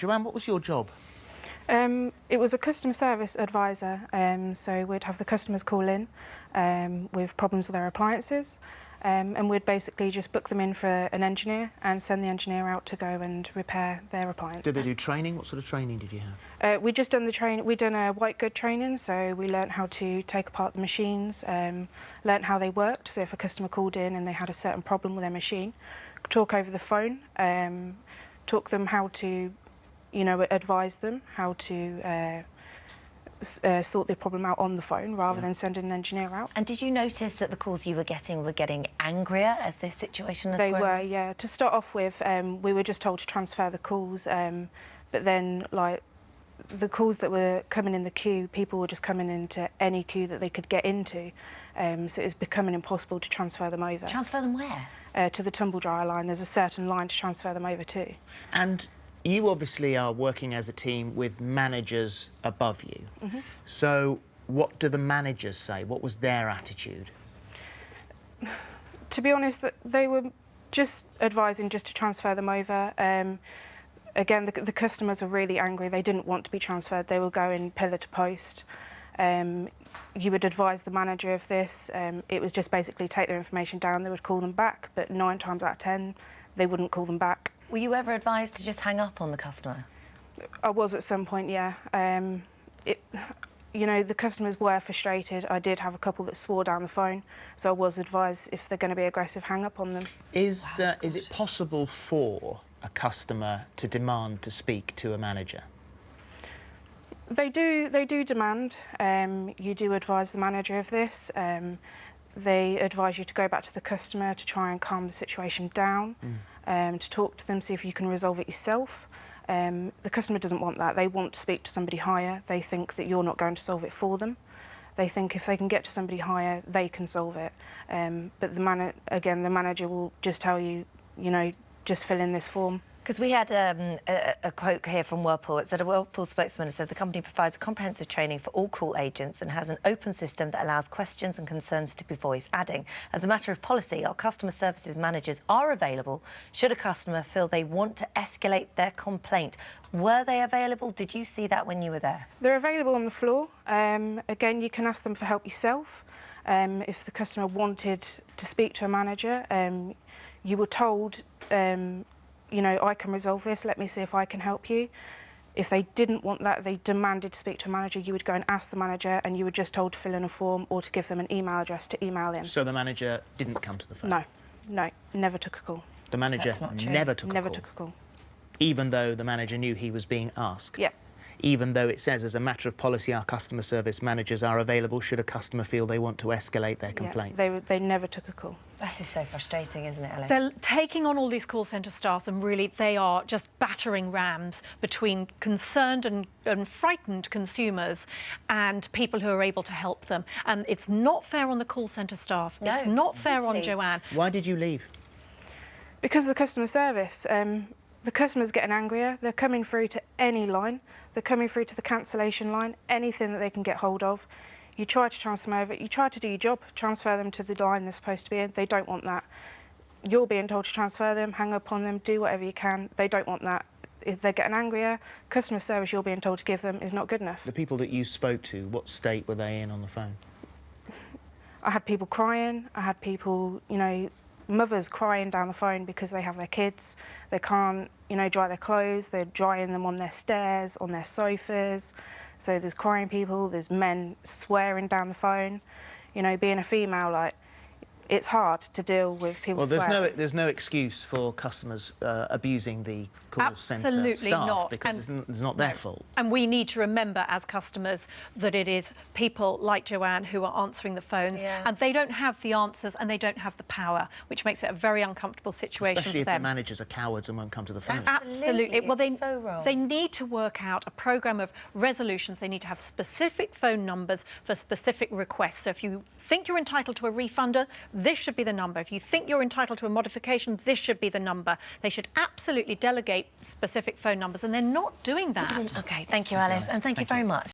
Joanne, what was your job? It was a customer service advisor, so we'd have the customers call in with problems with their appliances, and we'd basically just book them in for an engineer and send the engineer out to go and repair their appliance. Did they do training? What sort of training did you have? We'd just done the training. We'd done a white good training, so we learnt how to take apart the machines, learnt how they worked. So if a customer called in and they had a certain problem with their machine, talk over the phone, talk them how to, you know, advise them how to sort the problem out on the phone rather than sending an engineer out. And did you notice that the calls you were getting angrier as this situation has They grown? were, yeah. To start off with, we were just told to transfer the calls, but then, like, the calls that were coming in the queue, people were just coming into any queue that they could get into, so it was becoming impossible to transfer them over. Transfer them where? To the tumble dryer line. There's a certain line to transfer them over to. And you obviously are working as a team with managers above you. So what do the managers say? What was their attitude? To be honest, they were just advising just to transfer them over. Again, the customers were really angry. They didn't want to be transferred. They were going pillar to post. You would advise the manager of this. It was just basically take their information down. They would call them back, but 9 times out of 10, they wouldn't call them back. Were you ever advised to just hang up on the customer? I was at some point, yeah. You know, the customers were frustrated. I did have a couple that swore down the phone, so I was advised if they're going to be aggressive, hang up on them. Is it possible for a customer to demand to speak to a manager? They do demand. You do advise the manager of this. They advise you to go back to the customer to try and calm the situation down, to talk to them, see if you can resolve it yourself. The customer doesn't want that. They want to speak to somebody higher. They think that you're not going to solve it for them. They think if they can get to somebody higher, they can solve it. But the manager will just tell you, you know, just fill in this form. Because we had a quote here from Whirlpool. It said a Whirlpool spokesman said the company provides comprehensive training for all call agents and has an open system that allows questions and concerns to be voiced, adding, as a matter of policy, our customer services managers are available should a customer feel they want to escalate their complaint. Were they available? Did you see that when you were there? They're available on the floor. Again, you can ask them for help yourself. If the customer wanted to speak to a manager, you were told, you know, I can resolve this, let me see if I can help you. If they didn't want that, they demanded to speak to a manager, you would go and ask the manager and you were just told to fill in a form or to give them an email address to email in. So the manager didn't come to the phone? No, never took a call. The manager never took a call? Never took a call. Even though the manager knew he was being asked? Yeah. Even though it says, as a matter of policy, our customer service managers are available should a customer feel they want to escalate their complaint? Yeah, they never took a call. This is so frustrating, isn't it, Ellie? They're taking on all these call centre staff and really they are just battering rams between concerned and frightened consumers and people who are able to help them. And it's not fair on the call centre staff. No, it's not fair on Joanne. Why did you leave? Because of the customer service. The customer's getting angrier. They're coming through to any line. They're coming through to the cancellation line, anything that they can get hold of. You try to transfer them over. You try to do your job, transfer them to the line they're supposed to be in. They don't want that. You're being told to transfer them, hang up on them, do whatever you can. They don't want that. If they're getting angrier, customer service you're being told to give them is not good enough. The people that you spoke to, what state were they in on the phone? I had people crying. I had people, you know, mothers crying down the phone because they have their kids. They can't, you know, dry their clothes. They're drying them on their stairs, on their sofas. So there's crying people, there's men swearing down the phone. You know, being a female, like, it's hard to deal with people swearing. Well, there's no excuse for customers abusing the call centre staff because it's not their fault. And we need to remember as customers that it is people like Joanne who are answering the phones and they don't have the answers and they don't have the power, which makes it a very uncomfortable situation Especially for them. if the managers are cowards and won't come to the phone. Absolutely. Well, so wrong. They need to work out a programme of resolutions. They need to have specific phone numbers for specific requests. So if you think you're entitled to a refunder, this should be the number. If you think you're entitled to a modification, this should be the number. They should absolutely delegate specific phone numbers, and they're not doing that. OK, thank you, Alice, and thank you very much.